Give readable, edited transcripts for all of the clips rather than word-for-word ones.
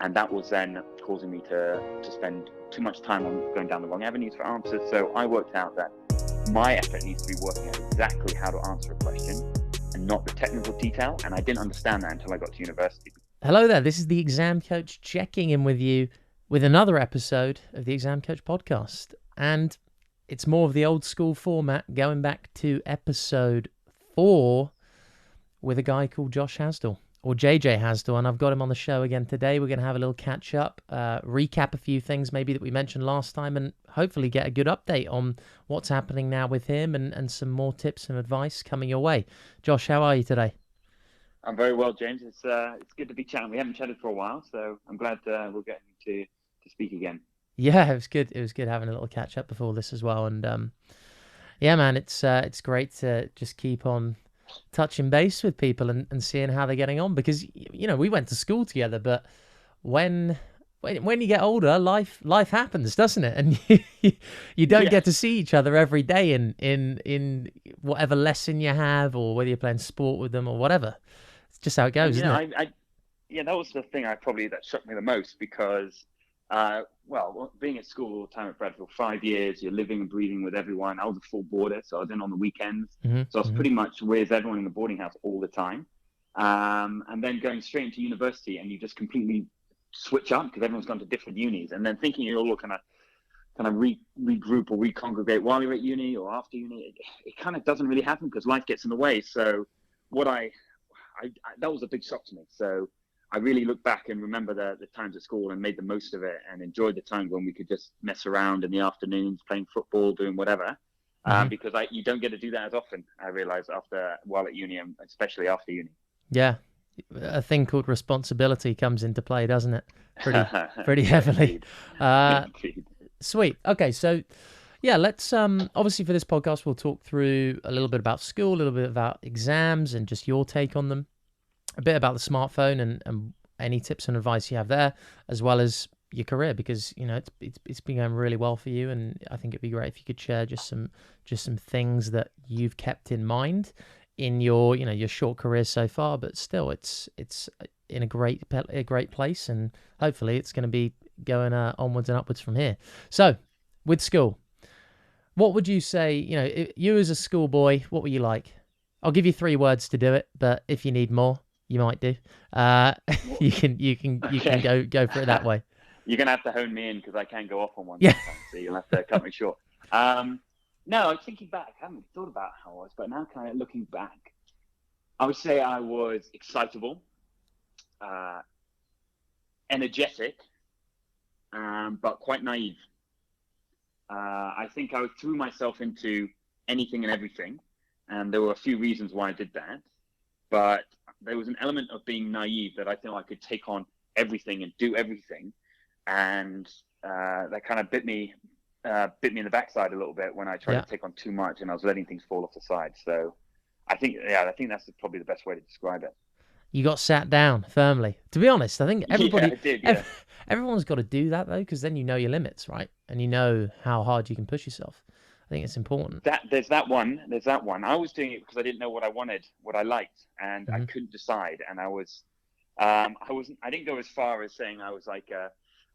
And that was then causing me to spend too much time on going down the wrong avenues for answers. So I worked out that my effort needs to be working out exactly how to answer a question and not the technical detail. And I didn't understand that until I got to university. Hello there, this is the Exam Coach checking in with you with another episode of the Exam Coach podcast. And it's more of the old school format, going back to episode 4 with a guy called Josh Hasdell, or JJ Hasdell, and I've got him on the show again today. We're going to have a little catch up, recap a few things maybe that we mentioned last time, and hopefully get a good update on what's happening now with him and some more tips and advice coming your way. Josh, how are you today? I'm very well, James. It's good to be chatting. We haven't chatted for a while, so I'm glad we're getting to speak again. Yeah, it was good. It was good having a little catch up before this as well, and yeah, man, it's great to just keep on touching base with people and seeing how they're getting on, because we went to school together, but when you get older, life happens, doesn't it? And you don't get to see each other every day in whatever lesson you have, or whether you're playing sport with them or whatever. It's just how it goes, isn't it? That was the thing that shocked me the most, because being at school all the time at Bradford, 5 years, you're living and breathing with everyone. I was a full boarder, so I was in on the weekends. So I was pretty much with everyone in the boarding house all the time. And then going straight into university, and you just completely switch up because everyone's gone to different unis. And then thinking you're all kind of regroup or recongregate while you're at uni or after uni, it kind of doesn't really happen because life gets in the way. So that was a big shock to me. So I really look back and remember the times at school and made the most of it and enjoyed the time when we could just mess around in the afternoons, playing football, doing whatever, because you don't get to do that as often, I realized, while at uni, and especially after uni. Yeah. A thing called responsibility comes into play, doesn't it? Pretty heavily. Sweet. Okay, so yeah, let's obviously for this podcast we'll talk through a little bit about school, a little bit about exams and just your take on them, a bit about the smartphone and any tips and advice you have there, as well as your career, because it's been going really well for you, and I think it'd be great if you could share just some things that you've kept in mind in your your short career so far. But still, it's in a great place, and hopefully it's going to be going onwards and upwards from here. So with school, what would you say, you as a schoolboy, what were you like? I'll give you 3 words to do it, but if you need more, you might do. You can go for it that way. You're gonna have to hone me in because I can't go off on one. Yeah. Sometimes, so you'll have to cut me short. No, I was thinking back. I haven't thought about how I was, but now kind of looking back, I would say I was excitable, energetic, but quite naive. I think I threw myself into anything and everything, and there were a few reasons why I did that. But there was an element of being naive that I feel I could take on everything and do everything, and that kind of bit me in the backside a little bit when I tried to take on too much and I was letting things fall off the side. So I think that's probably the best way to describe it. You got sat down firmly. To be honest, I think everyone's got to do that though, because then you know your limits, right? And you know how hard you can push yourself. I think it's important. There's that one. I was doing it because I didn't know what I wanted, what I liked, and I couldn't decide. And I didn't go as far as saying I was like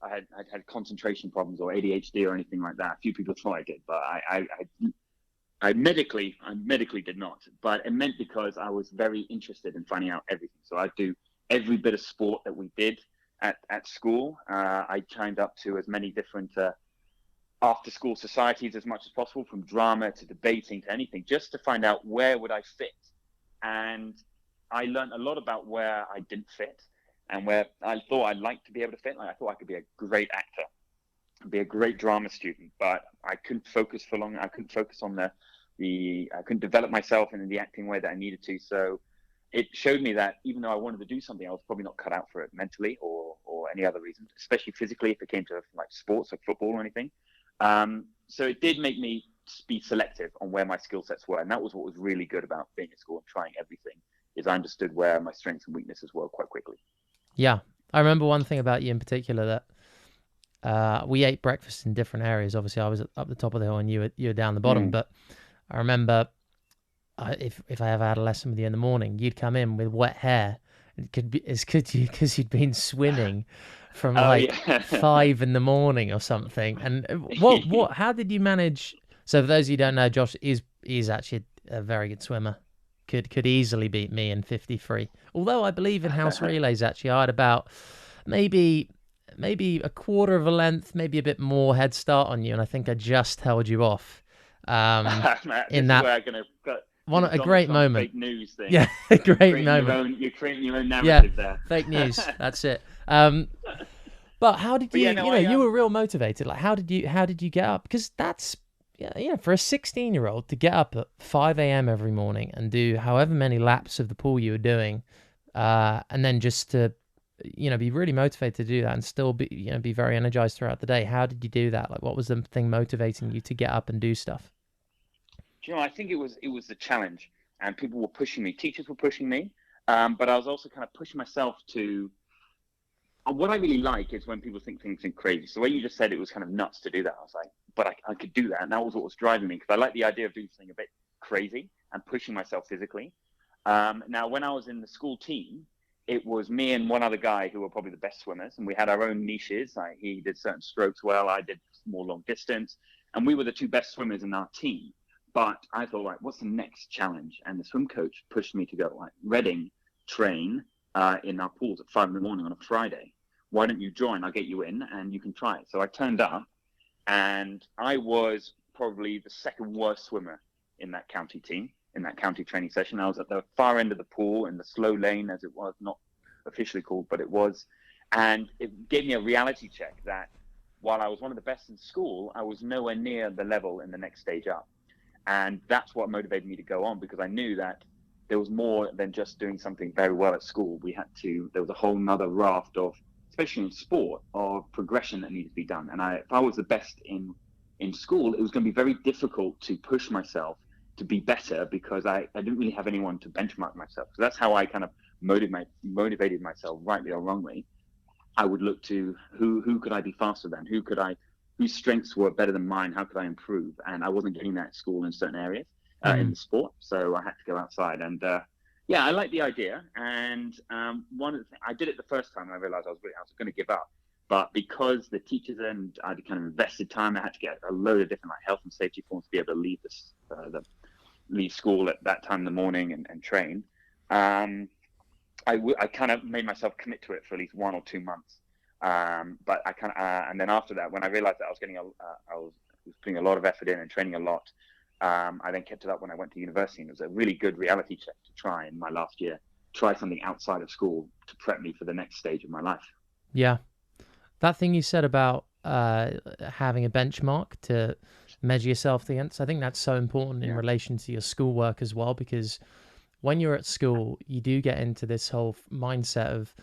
I had concentration problems or ADHD or anything like that. A few people thought I did, but I medically did not. But it meant because I was very interested in finding out everything. So I'd do every bit of sport that we did at school. I signed up to as many different after-school societies as much as possible, from drama to debating to anything, just to find out where would I fit. And I learned a lot about where I didn't fit and where I thought I'd like to be able to fit. Like I thought I could be a great actor, be a great drama student, but I couldn't focus for long. I couldn't focus on I couldn't develop myself in the acting way that I needed to. So it showed me that even though I wanted to do something, I was probably not cut out for it mentally or any other reason, especially physically if it came to like sports like football or anything. So it did make me be selective on where my skill sets were. And that was what was really good about being at school and trying everything, is I understood where my strengths and weaknesses were quite quickly. Yeah. I remember one thing about you in particular, that we ate breakfast in different areas. Obviously I was up the top of the hill and you were down the bottom, but I remember if I ever had a lesson with you in the morning, you'd come in with wet hair. It could be because you'd been swimming from Oh like yeah. 5 in the morning or something. And how did you manage? So for those of you who don't know, Josh is actually a very good swimmer. Could easily beat me in 53. Although I believe in house relays, actually, I had about maybe a quarter of a length, maybe a bit more head start on you, and I think I just held you off. This In is that where I'm gonna cut a Donald great Trump moment. fake news thing. Yeah, a great moment. You're creating your own Yeah, narrative there. fake news. That's it. But how did But you? yeah, no, You were real motivated. Like, how did you get up? Because that's for a 16-year-old to get up at 5 a.m. every morning and do however many laps of the pool you were doing, and then just to be really motivated to do that and still be very energized throughout the day. How did you do that? Like, what was the thing motivating you to get up and do stuff? I think it was the challenge, and people were pushing me. Teachers were pushing me, but I was also kind of pushing myself to. What I really like is when people think things are crazy. So the way you just said it was kind of nuts to do that. I was like, but I could do that, and that was what was driving me, because I like the idea of doing something a bit crazy and pushing myself physically. Now, when I was in the school team, it was me and one other guy who were probably the best swimmers, and we had our own niches. Like, he did certain strokes well, I did more long distance, and we were the two best swimmers in our team. But I thought, like, what's the next challenge? And the swim coach pushed me to go, like, Reading, train in our pools at 5 in the morning on a Friday. Why don't you join? I'll get you in and you can try it. So I turned up, and I was probably the second worst swimmer in that county team, in that county training session. I was at the far end of the pool in the slow lane, as it was, not officially called, but it was. And it gave me a reality check that while I was one of the best in school, I was nowhere near the level in the next stage up. And that's what motivated me to go on, because I knew that there was more than just doing something very well at school. There was a whole nother raft of, especially in sport, of progression that needed to be done. And if I was the best in school, it was going to be very difficult to push myself to be better, because I didn't really have anyone to benchmark myself. So that's how I kind of motivated myself, rightly or wrongly. I would look to who could I be faster than? Whose strengths were better than mine? How could I improve? And I wasn't getting that at school in certain areas in the sport, so I had to go outside. And yeah, I like the idea. And one of the things I did it the first time, and I realized I was going to give up. But because the teachers and I kind of invested time, I had to get a load of different health and safety forms to be able to leave leave school at that time in the morning and train. I kind of made myself commit to it for at least 1 or 2 months. But I kind of, and then after that, when I realized that I was putting a lot of effort in and training a lot, I then kept it up when I went to university, and it was a really good reality check to try in my last year, try something outside of school to prep me for the next stage of my life. Yeah. That thing you said about having a benchmark to measure yourself against, I think that's so important in relation to your schoolwork as well, because when you're at school, you do get into this whole mindset of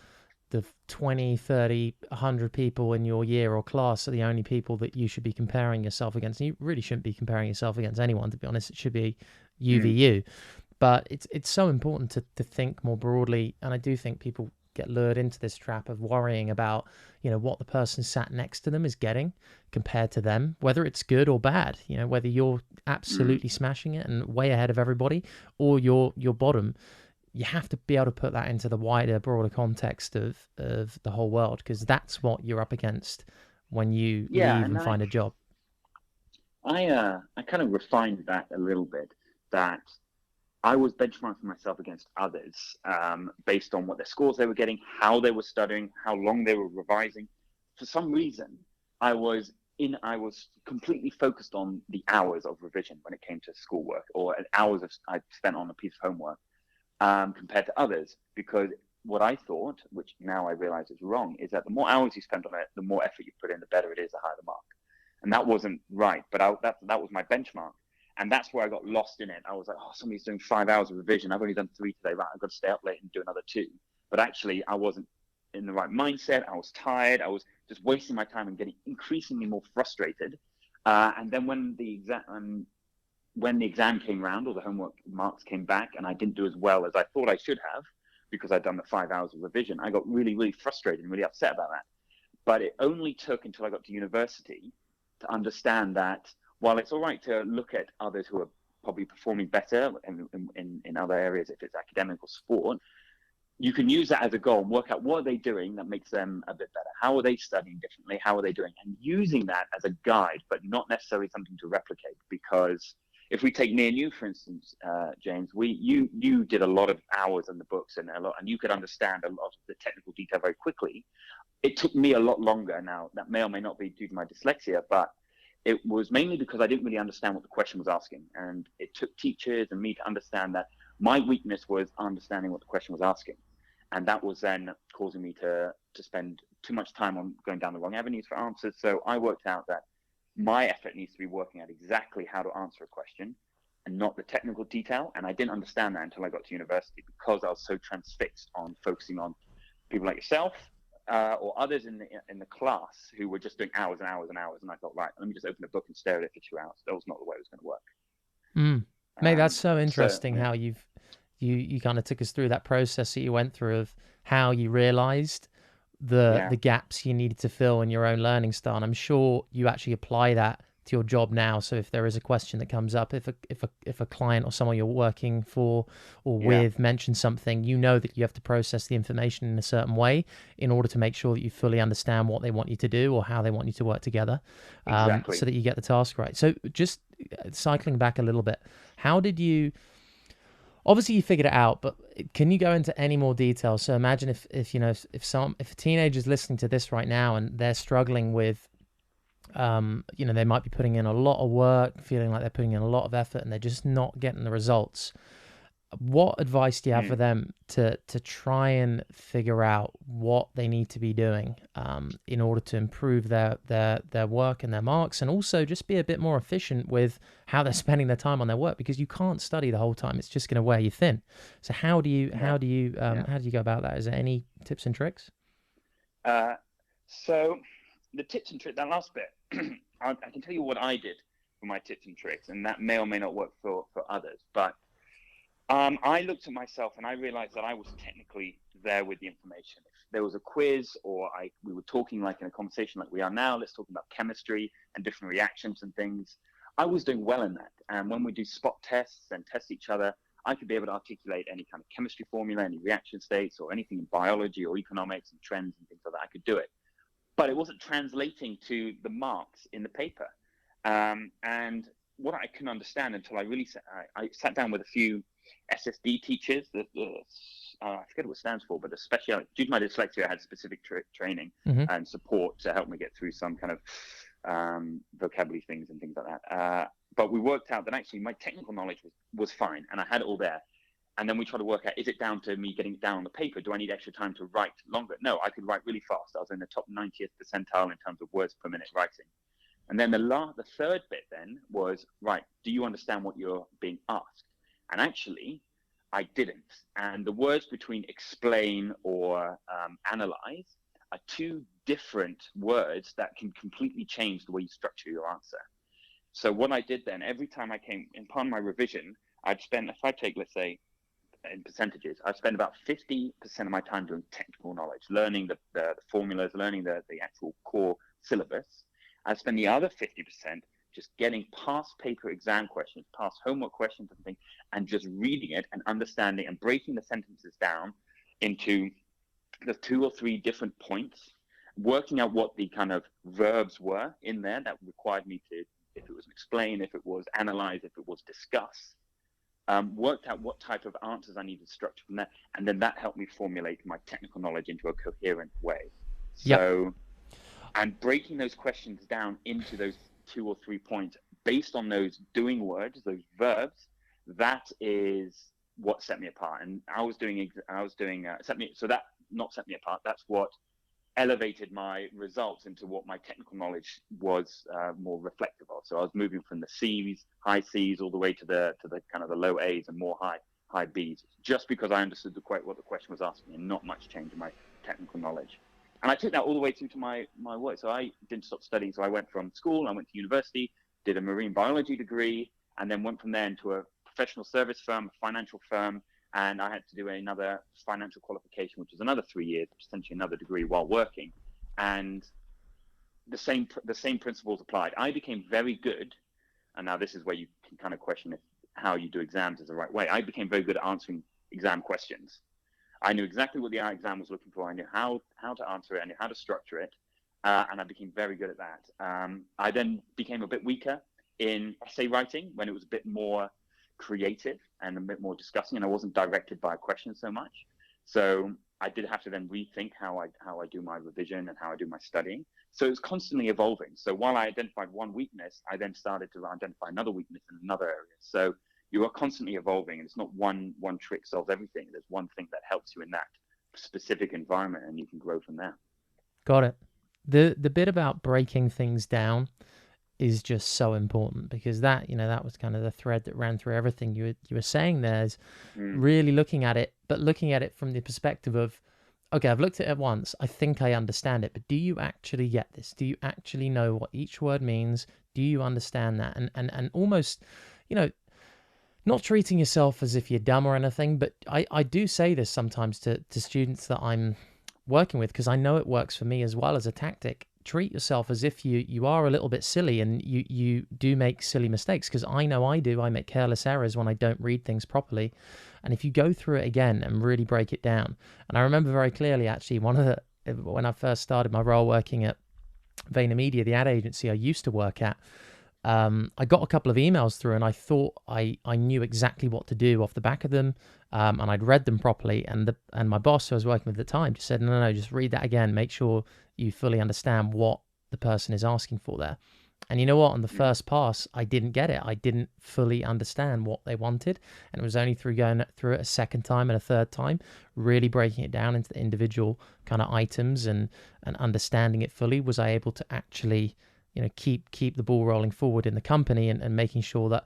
the 20, 30, 100 people in your year or class are the only people that you should be comparing yourself against. And you really shouldn't be comparing yourself against anyone, to be honest. It should be you v you. But it's so important to think more broadly. And I do think people get lured into this trap of worrying about, what the person sat next to them is getting compared to them, whether it's good or bad, whether you're absolutely smashing it and way ahead of everybody or you're bottom. You have to be able to put that into the wider, broader context of the whole world, because that's what you're up against when you leave and find a job. I kind of refined that a little bit, that I was benchmarking myself against others based on what their scores they were getting, how they were studying, how long they were revising. For some reason, I was completely focused on the hours of revision when it came to schoolwork, or hours I spent on a piece of homework compared to others. Because what I thought, which now I realize is wrong, is that the more hours you spend on it, the more effort you put in, the better it is, the higher the mark. And that wasn't right, but that was my benchmark. And that's where I got lost in it. I was like, somebody's doing 5 hours of revision. I've only done 3 today. Right, I've got to stay up late and do another 2. But actually, I wasn't in the right mindset. I was tired. I was just wasting my time and getting increasingly more frustrated. And then when the exam came around, or the homework marks came back, and I didn't do as well as I thought I should have, because I'd done the 5 hours of revision, I got really, really frustrated and really upset about that. But it only took until I got to university to understand that while it's all right to look at others who are probably performing better in other areas, if it's academic or sport, you can use that as a goal and work out what are they doing that makes them a bit better. How are they studying differently? How are they doing? And using that as a guide, but not necessarily something to replicate. Because if we take me and you, for instance, James, you did a lot of hours in the books and you could understand a lot of the technical detail very quickly. It took me a lot longer. Now, that may or may not be due to my dyslexia, but it was mainly because I didn't really understand what the question was asking. And it took teachers and me to understand that my weakness was understanding what the question was asking. And that was then causing me to spend too much time on going down the wrong avenues for answers. So I worked out that my effort needs to be working out exactly how to answer a question and not the technical detail. And I didn't understand that until I got to university, because I was so transfixed on focusing on people like yourself or others in the class who were just doing hours and hours and hours. And I thought, right, let me just open a book and stare at it for 2 hours. That was not the way it was going to work. Mate, that's so interesting how you kind of took us through that process that you went through of how you realized the gaps you needed to fill in your own learning style. And I'm sure you actually apply that to your job now. So if there is a question that comes up, if a client or someone you're working for or with mentions something, you know that you have to process the information in a certain way in order to make sure that you fully understand what they want you to do or how they want you to work together, so that you get the task right. So just cycling back a little bit, how did you... Obviously, you figured it out, but can you go into any more detail? So imagine if a teenager's listening to this right now and they're struggling with, they might be putting in a lot of work, feeling like they're putting in a lot of effort, and they're just not getting the results. What advice do you have for them to try and figure out what they need to be doing in order to improve their work and their marks, and also just be a bit more efficient with how they're spending their time on their work? Because you can't study the whole time; it's just going to wear you thin. So how do you go about that? Is there any tips and tricks? So the tips and tricks, that last bit, I can tell you what I did for my tips and tricks, and that may or may not work for others, but I looked at myself and I realized that I was technically there with the information. If there was a quiz or we were talking like in a conversation like we are now, let's talk about chemistry and different reactions and things, I was doing well in that. And when we do spot tests and test each other, I could be able to articulate any kind of chemistry formula, any reaction states, or anything in biology or economics and trends and things like that. I could do it. But it wasn't translating to the marks in the paper. And what I couldn't understand until I sat down with a few SSD teachers, I forget what it stands for, but especially due to my dyslexia, I had specific training and support to help me get through some kind of vocabulary things and things like that. But we worked out that actually my technical knowledge was fine, and I had it all there. And then we tried to work out, is it down to me getting it down on the paper? Do I need extra time to write longer? No, I could write really fast. I was in the top 90th percentile in terms of words per minute writing. And then the third bit then was, right, do you understand what you're being asked? And actually, I didn't. And the words between explain or analyze are two different words that can completely change the way you structure your answer. So what I did then, every time I came upon my revision, I'd spend, if I take, let's say, in percentages, I'd spend about 50% of my time doing technical knowledge, learning the formulas, learning the actual core syllabus. I'd spend the other 50% just getting past paper exam questions, past homework questions and things, and just reading it and understanding and breaking the sentences down into the 2 or 3 different points, working out what the kind of verbs were in there that required me to, if it was explain, if it was analyze, if it was discuss, worked out what type of answers I needed to structure from there, and then that helped me formulate my technical knowledge into a coherent way. So, and breaking those questions down into those 2 or 3 points based on those doing words, those verbs, that is what set me apart. And set me apart. That's what elevated my results into what my technical knowledge was more reflective of. So I was moving from the C's, high C's, all the way to the kind of the low A's and more high B's, just because I understood what the question was asking and not much change in my technical knowledge. And I took that all the way through to my work. So I didn't stop studying. So I went from school, I went to university, did a marine biology degree, and then went from there into a professional service firm, a financial firm. And I had to do another financial qualification, which was another 3 years, essentially another degree while working. And the same principles applied. I became very good. And now this is where you can kind of question how you do exams is the right way. I became very good at answering exam questions. I knew exactly what the exam was looking for. I knew how to answer it. I knew how to structure it. And I became very good at that. I then became a bit weaker in essay writing when it was a bit more creative and a bit more discussing, and I wasn't directed by a question so much. So I did have to then rethink how I do my revision and how I do my studying. So it was constantly evolving. So while I identified one weakness, I then started to identify another weakness in another area. So you are constantly evolving, and it's not one trick solves everything. There's one thing that helps you in that specific environment, and you can grow from there. Got it. The bit about breaking things down is just so important, because that, that was kind of the thread that ran through everything you were saying there, is really looking at it, but looking at it from the perspective of, okay, I've looked at it once, I think I understand it, but do you actually get this? Do you actually know what each word means? Do you understand that? And almost, not treating yourself as if you're dumb or anything, but I do say this sometimes to students that I'm working with, because I know it works for me as well as a tactic. Treat yourself as if you are a little bit silly, and you do make silly mistakes, because I know I do. I make careless errors when I don't read things properly. And if you go through it again and really break it down, and I remember very clearly, actually, when I first started my role working at VaynerMedia, the ad agency I used to work at, I got a couple of emails through, and I thought I knew exactly what to do off the back of them, and I'd read them properly. And my boss, who I was working with at the time, just said, no, just read that again. Make sure you fully understand what the person is asking for there. And you know what? On the first pass, I didn't get it. I didn't fully understand what they wanted. And it was only through going through it a second time and a third time, really breaking it down into the individual kind of items and understanding it fully, was I able to actually keep the ball rolling forward in the company, and making sure that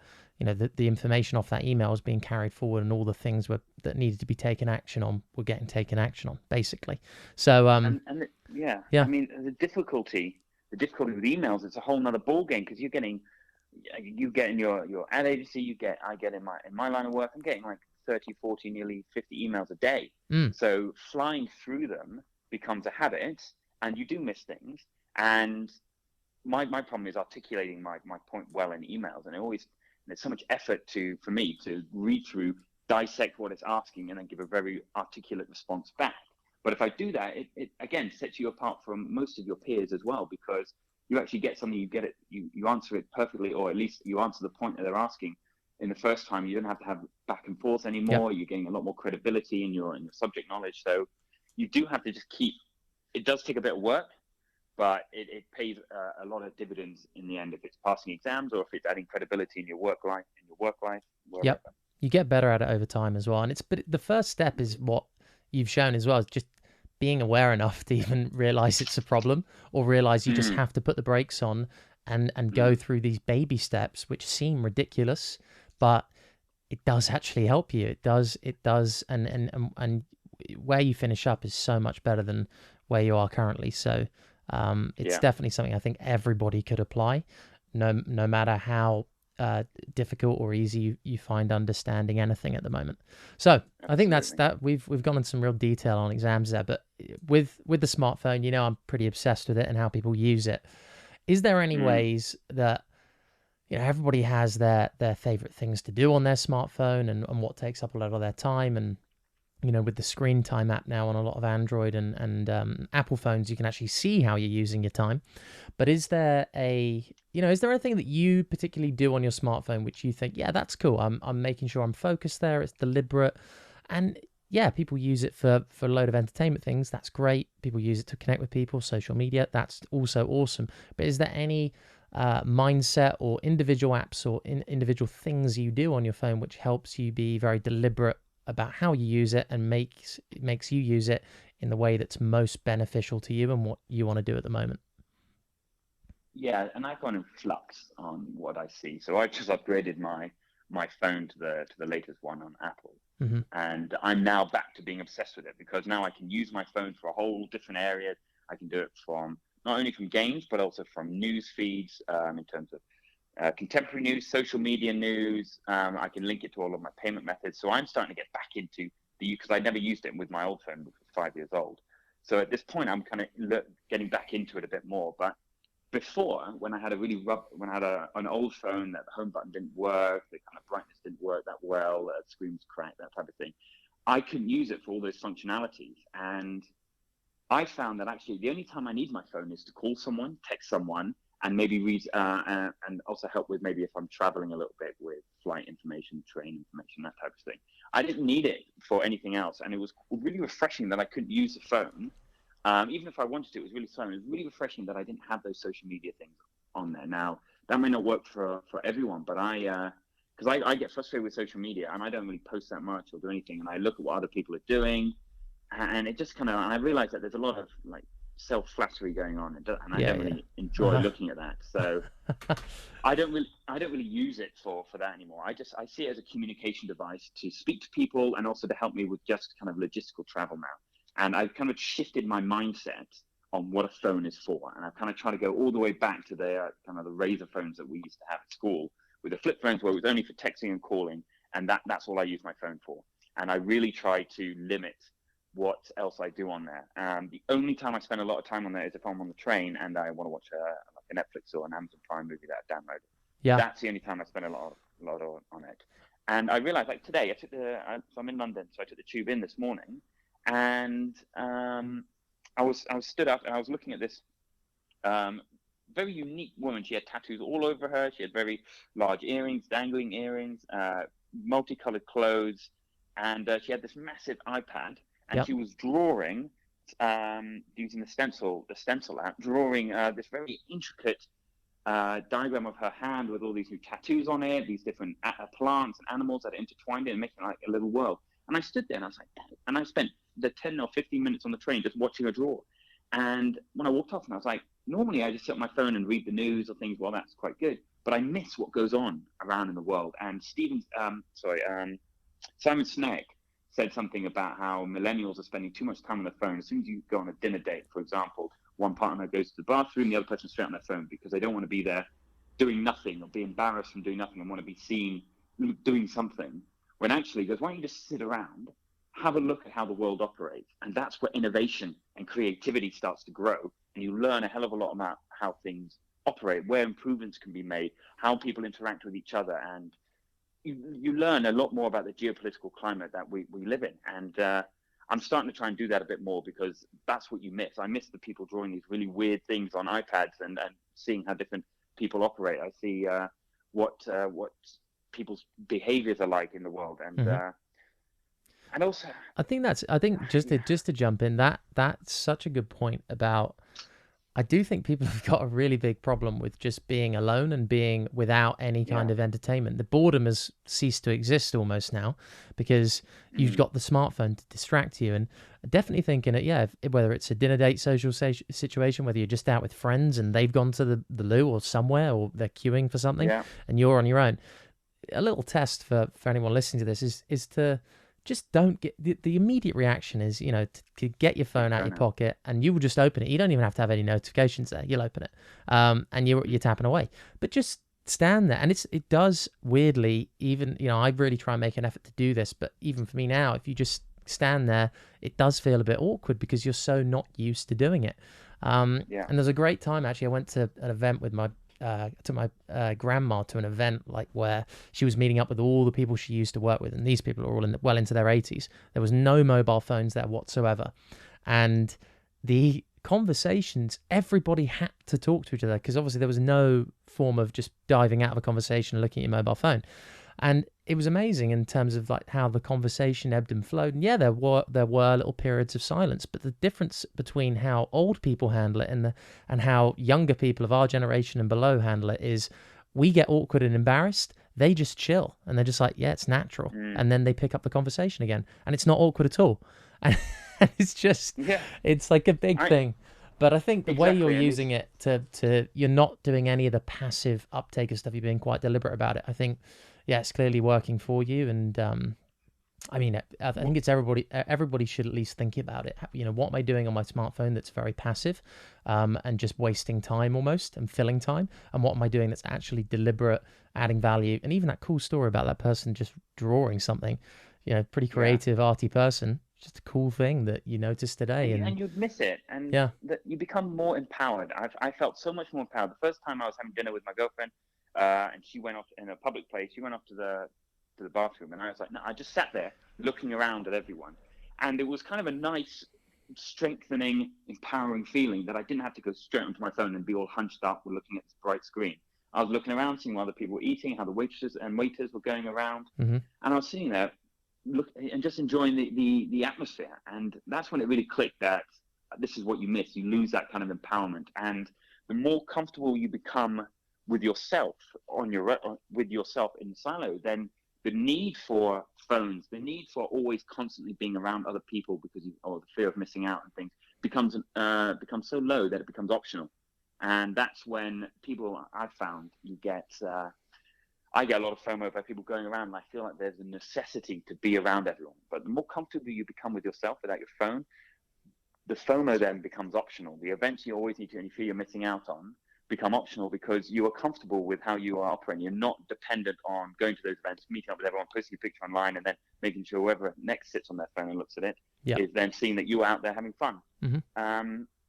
the information off that email was being carried forward, and all the things that needed to be taken action on were getting taken action on, basically. So yeah, yeah. I mean, the difficulty with emails, it's a whole nother ball game, because you get in your ad agency, I get in my line of work, I'm getting like 30, 40, nearly 50 emails a day. So flying through them becomes a habit, and you do miss things. And my problem is articulating my point well in emails, and there's so much effort for me to read through, dissect what it's asking, and then give a very articulate response back. But if I do that, it again sets you apart from most of your peers as well, because you actually get something, you get it, you answer it perfectly, or at least you answer the point that they're asking in the first time. You don't have to have back and forth anymore. Yep. You're getting a lot more credibility in your subject knowledge. So you do have to just it does take a bit of work, but it pays a lot of dividends in the end, if it's passing exams or if it's adding credibility in your work life, Yep. You get better at it over time as well. But the first step is what you've shown as well, is just being aware enough to even realize it's a problem, or realize you just have to put the brakes on and go through these baby steps, which seem ridiculous, but it does actually help you. It does. And where you finish up is so much better than where you are currently. So it's definitely something I think everybody could apply, no matter how difficult or easy you find understanding anything at the moment. So absolutely. I think that's that. We've gone into some real detail on exams there, but with the smartphone, I'm pretty obsessed with it and how people use it. Is there any ways that everybody has their favorite things to do on their smartphone, and what takes up a lot of their time? And with the screen time app now on a lot of Android and Apple phones, you can actually see how you're using your time. But is there anything that you particularly do on your smartphone which you think, yeah, that's cool, I'm making sure I'm focused there, it's deliberate, and yeah, people use it for a load of entertainment things, that's great. People use it to connect with people, social media, that's also awesome. But is there any mindset or individual apps or individual things you do on your phone which helps you be very deliberate about how you use it, and makes you use it in the way that's most beneficial to you and what you want to do at the moment? Yeah, and I've gone in flux on what I see. So I just upgraded my phone to the latest one on Apple, and I'm now back to being obsessed with it, because now I can use my phone for a whole different area. I can do it from not only from games, but also from news feeds, in terms of contemporary news, social media news. I can link it to all of my payment methods. So I'm starting to get back into because I never used it with my old phone, which was 5 years old. So at this point, I'm kind of getting back into it a bit more. But before, when I had an old phone, that the home button didn't work, the kind of brightness didn't work that well, the screen was cracked, that type of thing, I couldn't use it for all those functionalities. And I found that actually the only time I need my phone is to call someone, text someone, and maybe read, and also help with maybe if I'm traveling a little bit with flight information, train information, that type of thing. I didn't need it for anything else. And it was really refreshing that I couldn't use the phone. Even if I wanted to, it was really slow. It was really refreshing that I didn't have those social media things on there. Now, that may not work for everyone, but because I get frustrated with social media and I don't really post that much or do anything. And I look at what other people are doing, and it just kind of, and I realize that there's a lot of like self-flattery going on, and I don't really enjoy looking at that. So I don't really use it for that anymore. I see it as a communication device to speak to people and also to help me with just kind of logistical travel now. And I've kind of shifted my mindset on what a phone is for. And I've kind of tried to go all the way back to the kind of the razor phones that we used to have at school, with the flip phones where it was only for texting and calling. And that's all I use my phone for. And I really try to limit what else I do on there. The only time I spend a lot of time on there is if I'm on the train and I want to watch like a Netflix or an Amazon Prime movie that I've downloaded. Yeah. That's the only time I spend a lot on it. And I realized, like today, so I'm in London, so I took the tube in this morning. And I was stood up and I was looking at this very unique woman. She had tattoos all over her. She had very large earrings, dangling earrings, multicolored clothes, and she had this massive iPad. And she was drawing using the stencil app, drawing this very intricate diagram of her hand with all these new tattoos on it, these different plants and animals that are intertwined in and making like a little world. And I stood there and I was like, and I spent the 10 or 15 minutes on the train just watching her draw. And when I walked off, and I was like, normally I just sit on my phone and read the news or things. Well, that's quite good, but I miss what goes on around in the world. And Simon Sinek said something about how millennials are spending too much time on their phone. As soon as you go on a dinner date, for example, one partner goes to the bathroom, the other person's straight on their phone because they don't want to be there doing nothing or be embarrassed from doing nothing and want to be seen doing something. When actually, he goes, why don't you just sit around, have a look at how the world operates? And that's where innovation and creativity starts to grow. And you learn a hell of a lot about how things operate, where improvements can be made, how people interact with each other. And you learn a lot more about the geopolitical climate that we live in. And I'm starting to try and do that a bit more because that's what you miss. I miss the people drawing these really weird things on iPads and seeing how different people operate. I see what people's behaviors are like in the world. And also, I think just to jump in, that's such a good point about, I do think people have got a really big problem with just being alone and being without any kind of entertainment. The boredom has ceased to exist almost now because you've got the smartphone to distract you. And I definitely think whether it's a dinner date social situation, whether you're just out with friends and they've gone to the loo or somewhere, or they're queuing for something and you're on your own. A little test for anyone listening to this is to just don't get the immediate reaction is, to get your phone out of your pocket and you will just open it. You don't even have to have any notifications there. You'll open it and you're tapping away. But just stand there. And it does weirdly, even, I really try and make an effort to do this. But even for me now, if you just stand there, it does feel a bit awkward because you're so not used to doing it. And there's a great time, actually. I went to an event with my grandma to an event like where she was meeting up with all the people she used to work with, and these people are all well into their 80s. There was no mobile phones there whatsoever, and the conversations, everybody had to talk to each other because obviously there was no form of just diving out of a conversation and looking at your mobile phone. And it was amazing in terms of like how the conversation ebbed and flowed. And there were little periods of silence, but the difference between how old people handle it and how younger people of our generation and below handle it is we get awkward and embarrassed. They just chill and they're just like, yeah, it's natural. And then they pick up the conversation again and it's not awkward at all. And it's just, it's like a big thing. But I think the way you're using it to you're not doing any of the passive uptake of stuff. You're being quite deliberate about it. I think, it's clearly working for you. And I think it's everybody should at least think about it. What am I doing on my smartphone that's very passive and just wasting time almost and filling time? And what am I doing that's actually deliberate, adding value? And even that cool story about that person just drawing something, pretty creative, arty person. Just a cool thing that you noticed today. And you'd miss it. And that you become more empowered. I felt so much more empowered. The first time I was having dinner with my girlfriend, and she went off in a public place. She went off to the to the bathroom, and I was like, no, I just sat there looking around at everyone, and it was kind of a nice, strengthening, empowering feeling that I didn't have to go straight onto my phone and be all hunched up or looking at this bright screen. I was looking around, seeing what other people were eating, how the waitresses and waiters were going around, and I was sitting there, and just enjoying the atmosphere. And that's when it really clicked that this is what you miss. You lose that kind of empowerment, and the more comfortable you become with yourself with yourself in silo, then the need for phones, the need for always constantly being around other people or the fear of missing out and things becomes so low that it becomes optional. And that's when I've found I get a lot of FOMO by people going around, and I feel like there's a necessity to be around everyone. But the more comfortable you become with yourself without your phone, the FOMO then becomes optional. The events you always need to, and you feel you're missing out on, become optional because you are comfortable with how you are operating. You're not dependent on going to those events, meeting up with everyone, posting a picture online, and then making sure whoever next sits on their phone and looks at it is then seeing that you are out there having fun.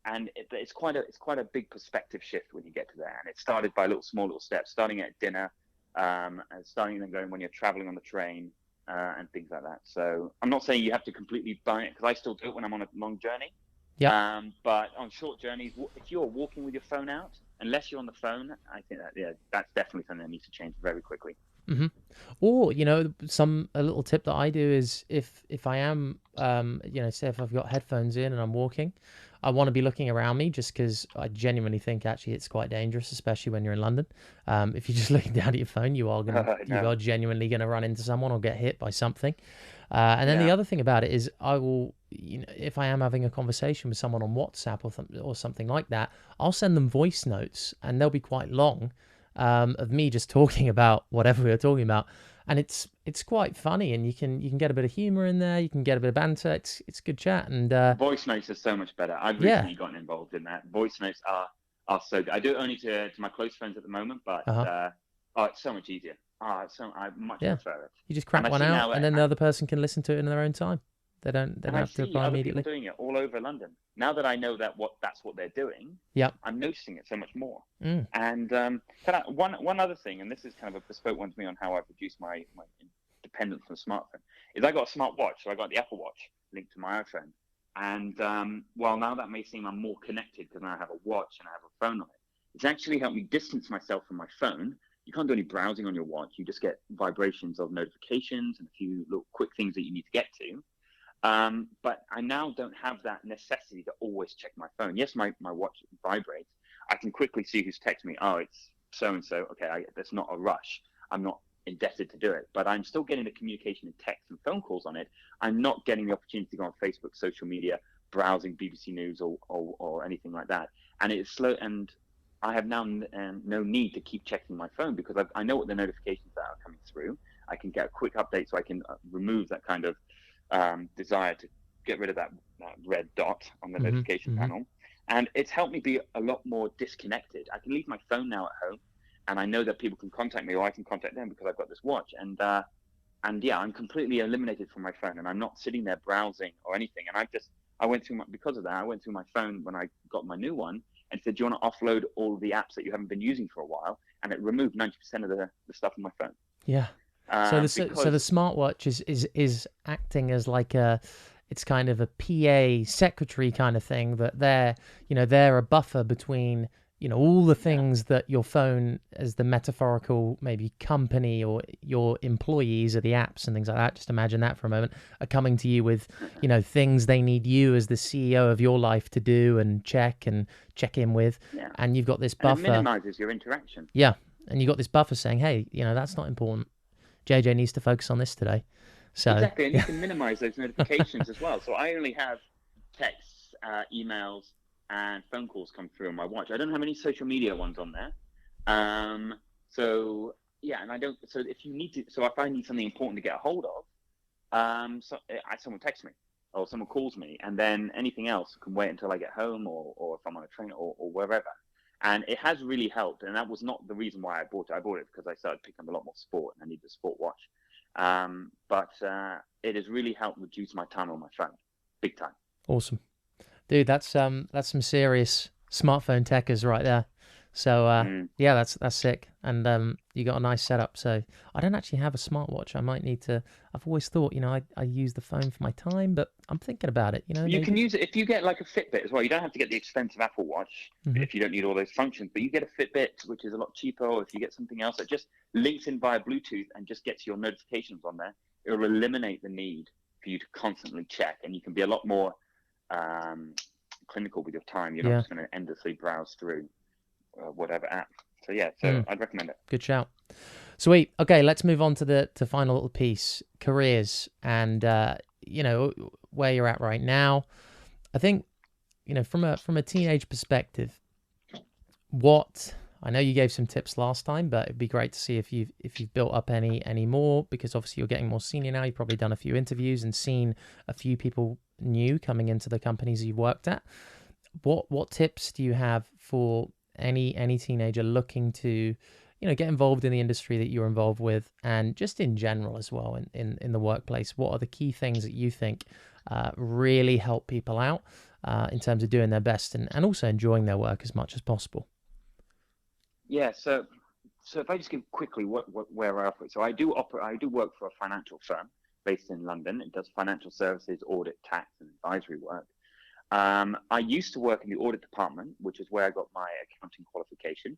And it's quite a big perspective shift when you get to there. And it started by small little steps, starting at dinner, and starting then going when you're traveling on the train, and things like that. So I'm not saying you have to completely buy it, because I still do it when I'm on a long journey. But on short journeys, if you're walking with your phone out, unless you're on the phone, I think that's definitely something that needs to change very quickly. Or, a little tip that I do is if I am, say if I've got headphones in and I'm walking, I want to be looking around me, just because I genuinely think actually it's quite dangerous, especially when you're in London. If you're just looking down at your phone, you are genuinely going to run into someone or get hit by something. And then the other thing about it is I will, if I am having a conversation with someone on WhatsApp or something like that, I'll send them voice notes, and they'll be quite long, of me just talking about whatever we were talking about. And it's quite funny, and you can get a bit of humor in there, you can get a bit of banter. It's good chat. And voice notes are so much better. I've recently gotten involved in that. Voice notes are so good. I do it only to my close friends at the moment, but it's so much easier. I much prefer it. You just crack one out, and then the other person can listen to it in their own time. They don't have to reply immediately. People doing it all over London. Now that I know that's what they're doing, I'm noticing it so much more. And one other thing, and this is kind of a bespoke one to me on how I've reduced my dependence on a smartphone, is I got a smartwatch. So I got the Apple Watch linked to my iPhone. And while now that may seem I'm more connected because now I have a watch and I have a phone on it, it's actually helped me distance myself from my phone. You can't do any browsing on your watch. You just get vibrations of notifications and a few little quick things that you need to get to. But I now don't have that necessity to always check my phone. Yes, my watch vibrates. I can quickly see who's texted me. Oh, it's so-and-so. Okay, that's not a rush. I'm not indebted to do it, but I'm still getting the communication in text and phone calls on it. I'm not getting the opportunity to go on Facebook, social media, browsing BBC News or anything like that. And it's slow, and I have now no need to keep checking my phone because I know what the notifications are coming through. I can get a quick update, so I can remove that kind of desire to get rid of that red dot on the notification panel. And it's helped me be a lot more disconnected. I can leave my phone now at home, and I know that people can contact me, or I can contact them because I've got this watch. And I'm completely eliminated from my phone, and I'm not sitting there browsing or anything. And I went through my phone when I got my new one and said, do you want to offload all the apps that you haven't been using for a while? And it removed 90% of the stuff on my phone. Yeah. So the smartwatch is acting as like it's kind of a PA secretary kind of thing, that they're a buffer between, all the things that your phone, as the metaphorical maybe company, or your employees are the apps and things like that. Just imagine that for a moment, are coming to you with, things they need you as the CEO of your life to do and check in with. Yeah. And you've got this buffer. And it minimizes your interaction. Yeah. And you've got this buffer saying, hey, that's not important. JJ needs to focus on this today. So exactly, and you can minimize those notifications as well. So I only have texts, emails, and phone calls come through on my watch. I don't have any social media ones on there. And I don't. So if I need something important to get a hold of, someone texts me or someone calls me, and then anything else can wait until I get home, or if I'm on a train or wherever. And it has really helped, and that was not the reason why I bought it. I bought it because I started picking up a lot more sport, and I needed a sport watch. But it has really helped reduce my time on my phone, big time. Awesome, dude. That's some serious smartphone techers right there. So Mm. yeah, that's sick, and you got a nice setup. So I don't actually have a smartwatch. I might need to. I've always thought, I use the phone for my time, but I'm thinking about it. You can Maybe. use it if you get like a Fitbit as well. You don't have to get the expensive Apple Watch Hmm. if you don't need all those functions, but you get a Fitbit, which is a lot cheaper, or if you get something else that just links in via Bluetooth and just gets your notifications on there, it will eliminate the need for you to constantly check, and you can be a lot more clinical with your time. You're not Yeah. just going to endlessly browse through whatever app. So yeah, Mm. I'd recommend it. Good shout. Sweet. Okay, let's move on to the final little piece, careers, and where you're at right now. I think from a teenage perspective, what I know you gave some tips last time, but it'd be great to see if you've built up any more, because obviously you're getting more senior now. You've probably done a few interviews and seen a few people new coming into the companies you've worked at. What tips do you have for any teenager looking to get involved in the industry that you're involved with, and just in general as well in the workplace? What are the key things that you think really help people out in terms of doing their best and also enjoying their work as much as possible? Yeah, so if I just give quickly where I operate. So I do work for a financial firm based in London. It does financial services, audit, tax, and advisory work. I used to work in the audit department, which is where I got my accounting qualification.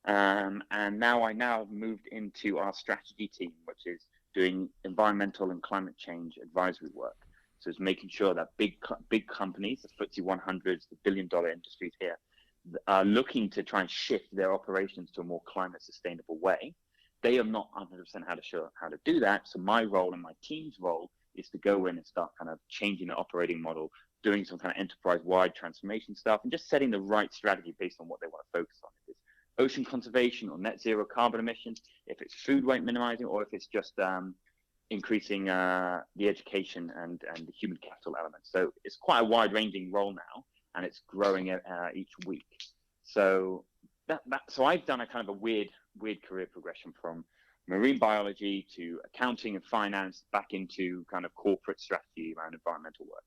And now I have moved into our strategy team, which is doing environmental and climate change advisory work. So it's making sure that big companies, the FTSE 100s, the billion-dollar industries here, are looking to try and shift their operations to a more climate sustainable way. They are not 100% how to do that. So my role and my team's role is to go in and start kind of changing the operating model, doing some kind of enterprise-wide transformation stuff, and just setting the right strategy based on what they want to focus on. If it's ocean conservation or net zero carbon emissions, if it's food waste minimizing, or if it's just increasing the education and the human capital element. So it's quite a wide-ranging role now, and it's growing each week. So so I've done a kind of a weird career progression from marine biology to accounting and finance back into kind of corporate strategy around environmental work.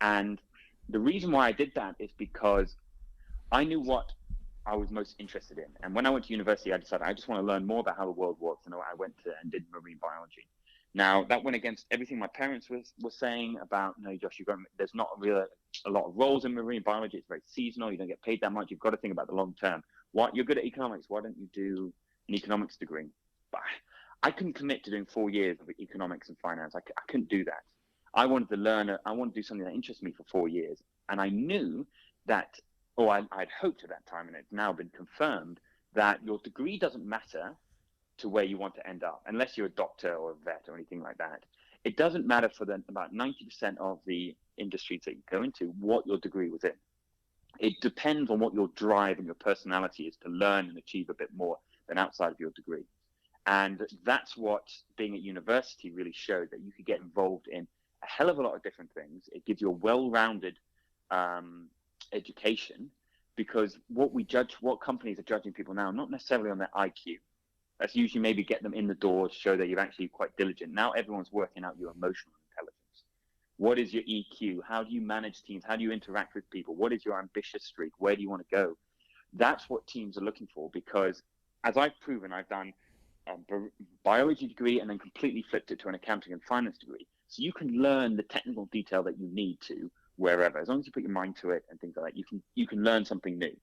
And the reason why I did that is because I knew what I was most interested in. And when I went to university, I decided I just want to learn more about how the world works. And I went to and did marine biology. Now, that went against everything my parents were saying about, no, Josh, there's not a lot of roles in marine biology. It's very seasonal. You don't get paid that much. You've got to think about the long term. You're good at economics. Why don't you do an economics degree? But I couldn't commit to doing 4 years of economics and finance. I couldn't do that. I wanted to learn. I wanted to do something that interests me for 4 years. And I knew that, I'd hoped at that time, and it's now been confirmed, that your degree doesn't matter to where you want to end up, unless you're a doctor or a vet or anything like that. It doesn't matter for about 90% of the industries that you go into what your degree was in. It depends on what your drive and your personality is to learn and achieve a bit more than outside of your degree. And that's what being at university really showed, that you could get involved in a hell of a lot of different things. It gives you a well-rounded education, because what companies are judging people now, not necessarily on their IQ. That's usually maybe get them in the door to show that you're actually quite diligent. Now everyone's working out your emotional intelligence. What is your EQ? How do you manage teams? How do you interact with people? What is your ambitious streak? Where do you want to go? That's what teams are looking for, because as I've proven, I've done a biology degree and then completely flipped it to an accounting and finance degree. So you can learn the technical detail that you need to wherever. As long as you put your mind to it and things like that, you can learn something new.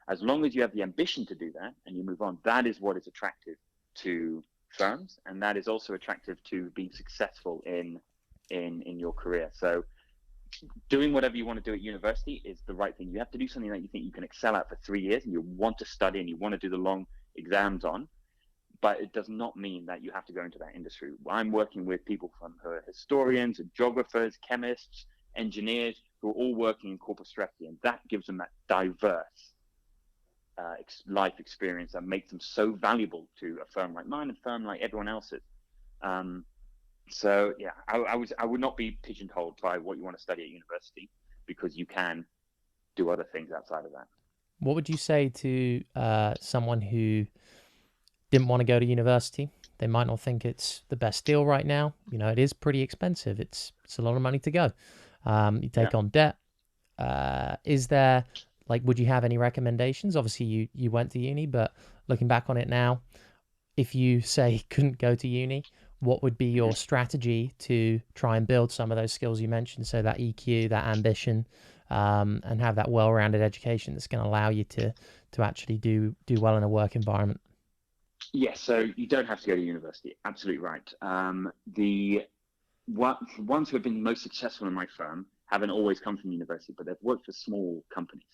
As long as you have the ambition to do that and you move on, that is what is attractive to firms, and that is also attractive to being successful in your career. So doing whatever you want to do at university is the right thing. You have to do something that you think you can excel at for 3 years and you want to study and you want to do the long exams on, but it does not mean that you have to go into that industry. I'm working with people who are historians, geographers, chemists, engineers, who are all working in corporate strategy, and that gives them that diverse life experience that makes them so valuable to a firm like mine and a firm like everyone else's. So yeah, I would not be pigeonholed by what you want to study at university, because you can do other things outside of that. What would you say to someone who didn't want to go to university? They might not think it's the best deal right now. It is pretty expensive. It's a lot of money to go. You take on debt. Is there Like, would you have any recommendations? Obviously, you went to uni, but looking back on it now, if you say couldn't go to uni, what would be your strategy to try and build some of those skills you mentioned? So that EQ, that ambition, and have that well-rounded education that's going to allow you to actually do well in a work environment. Yes, so you don't have to go to university. Absolutely right. The ones who have been most successful in my firm haven't always come from university, but they've worked for small companies.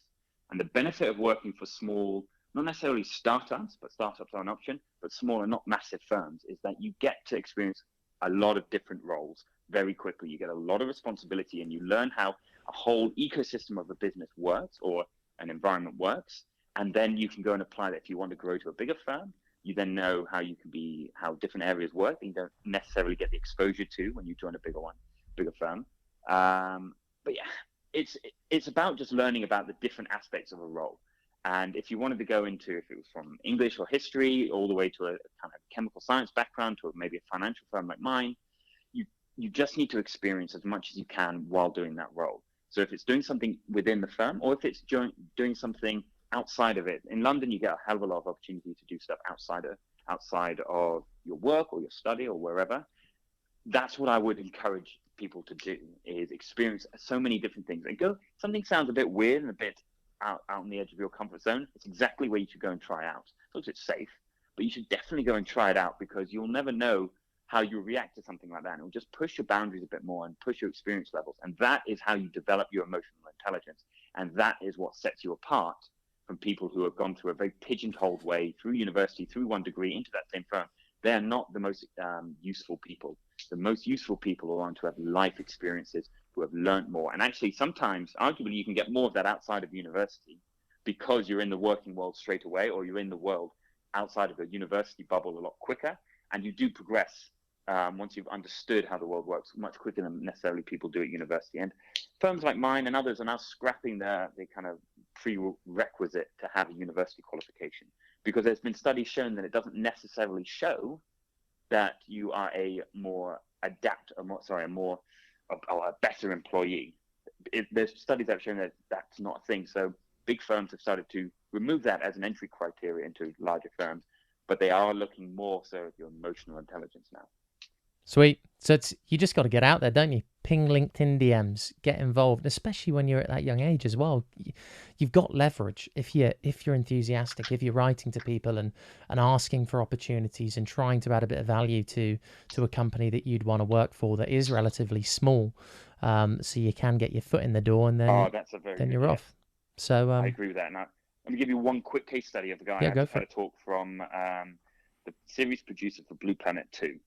And the benefit of working for small, not necessarily startups, but startups are an option, but small and not massive firms, is that you get to experience a lot of different roles very quickly. You get a lot of responsibility and you learn how a whole ecosystem of a business works or an environment works. And then you can go and apply that. If you want to grow to a bigger firm, you then know how different areas work that you don't necessarily get the exposure to when you join a bigger firm. But yeah, it's about just learning about the different aspects of a role. And if you wanted to go into, if it was from English or history, all the way to a kind of chemical science background, to maybe a financial firm like mine, you just need to experience as much as you can while doing that role. So if it's doing something within the firm, or if it's doing something outside of it. In London, you get a hell of a lot of opportunity to do stuff outside of your work or your study or wherever. That's what I would encourage people to do, is experience so many different things. And something sounds a bit weird and a bit out on the edge of your comfort zone. It's exactly where you should go and try out. So it's safe, but you should definitely go and try it out, because you'll never know how you react to something like that. And it'll just push your boundaries a bit more and push your experience levels. And that is how you develop your emotional intelligence. And that is what sets you apart from people who have gone through a very pigeonholed way through university, through one degree into that same firm. They are not the most useful people. The most useful people are ones who have life experiences, who have learned more. And actually, sometimes, arguably, you can get more of that outside of university, because you're in the working world straight away, or you're in the world outside of a university bubble a lot quicker. And you do progress once you've understood how the world works much quicker than necessarily people do at university. And firms like mine and others are now scrapping the kind of prerequisite to have a university qualification, because there's been studies shown that it doesn't necessarily show that you are a better employee. There's studies that have shown that that's not a thing. So big firms have started to remove that as an entry criteria into larger firms, but they are looking more so at your emotional intelligence now. Sweet. So you just got to get out there, don't you? Ping LinkedIn DMs, get involved, especially when you're at that young age as well. You've got leverage if you're enthusiastic, if you're writing to people and asking for opportunities and trying to add a bit of value to a company that you'd want to work for that is relatively small, so you can get your foot in the door, and then you're off. So I agree with that. And let me give you one quick case study of the guy. Yeah, go for it. I had a talk from the series producer for Blue Planet 2.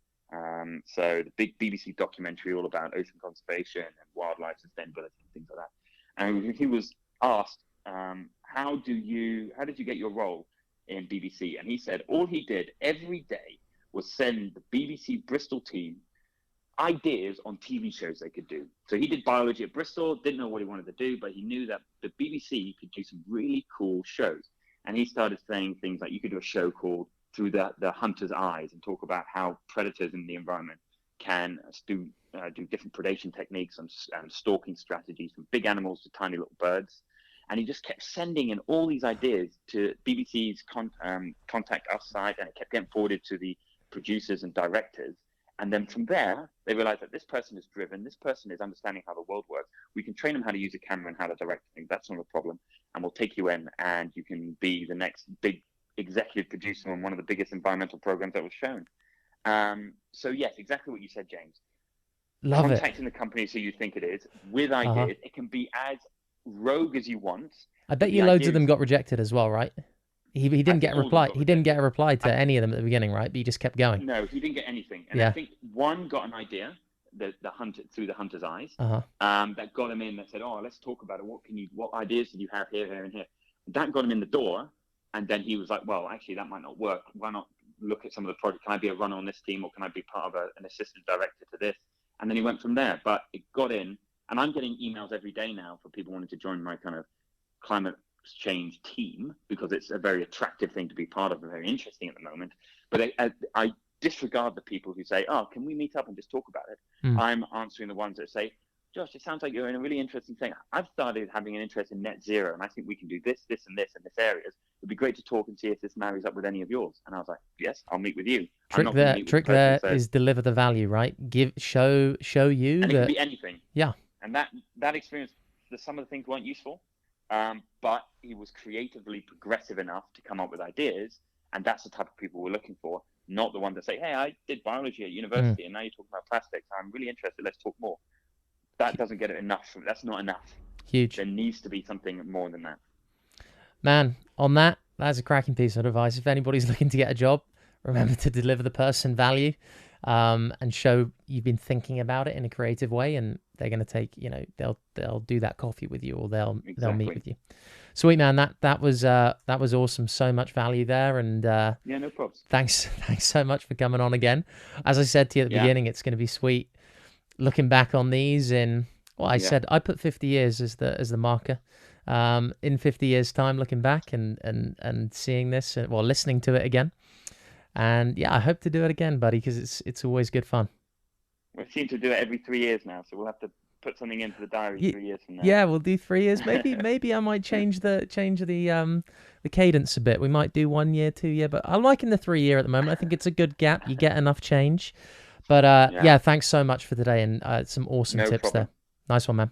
So the big BBC documentary all about ocean conservation and wildlife sustainability and things like that. And he was asked, how did you get your role in BBC? And he said all he did every day was send the BBC Bristol team ideas on TV shows they could do. So he did biology at Bristol, didn't know what he wanted to do, but he knew that the BBC could do some really cool shows. And he started saying things like, you could do a show called Through the Hunter's Eyes, and talk about how predators in the environment can do different predation techniques and stalking strategies, from big animals to tiny little birds. And he just kept sending in all these ideas to BBC's Contact Us site, and it kept getting forwarded to the producers and directors. And then from there, they realized that this person is driven, this person is understanding how the world works. We can train them how to use a camera and how to direct things. That's not a problem. And we'll take you in, and you can be the next big executive producer on one of the biggest environmental programs that was shown. So yes, exactly what you said, James. Contacting the companies who you think it is with ideas. It can be as rogue as you want. I bet you loads of them got rejected as well, right? He didn't get a reply. He didn't get a reply to any of them at the beginning, right? But he just kept going. No, he didn't get anything. And I think one got an idea, the hunter Through the Hunter's Eyes, that got him in. That said, "Oh, let's talk about it. What ideas did you have here, here, and here?" That got him in the door. And then he was like, "Well, actually, that might not work. Why not look at some of the projects? Can I be a runner on this team, or can I be part of an assistant director to this?" And then he went from there. But it got in, and I'm getting emails every day now for people wanting to join my kind of climate change team, because it's a very attractive thing to be part of and very interesting at the moment. But I disregard the people who say, "Oh, can we meet up and just talk about it?" I'm answering the ones that say, Josh, it sounds like you're in a really interesting thing. I've started having an interest in net zero, and I think we can do this, this, and this in this areas. It'd be great to talk and see if this marries up with any of yours. And I was like, yes, I'll meet with you. Trick there is deliver the value, right? Show you and that it can be anything. Yeah. And that experience, some of the things weren't useful, but he was creatively progressive enough to come up with ideas, and that's the type of people we're looking for. Not the one that say, hey, I did biology at university, and now you're talking about plastics. I'm really interested. Let's talk more. That doesn't get it enough. That's not enough. Huge. There needs to be something more than that. Man, on that's a cracking piece of advice. If anybody's looking to get a job, remember to deliver the person value, and show you've been thinking about it in a creative way, and they're going to take, they'll do that coffee with you, or they'll meet with you. Sweet, man. That was awesome. So much value there, and yeah, no problems. Thanks so much for coming on again. As I said to you at the beginning, it's going to be sweet looking back on these in, well, I said I put 50 years as the marker. In 50 years time, looking back and seeing this, listening to it again. And yeah, I hope to do it again, buddy, because it's always good fun. We seem to do it every 3 years now, so we'll have to put something into the diary 3 years from now. Yeah, we'll do 3 years. Maybe I might change the cadence a bit. We might do 1 year, 2 year, but I'm liking the 3 year at the moment. I think it's a good gap. You get enough change. But yeah, thanks so much for today, and some awesome tips there. Nice one, man.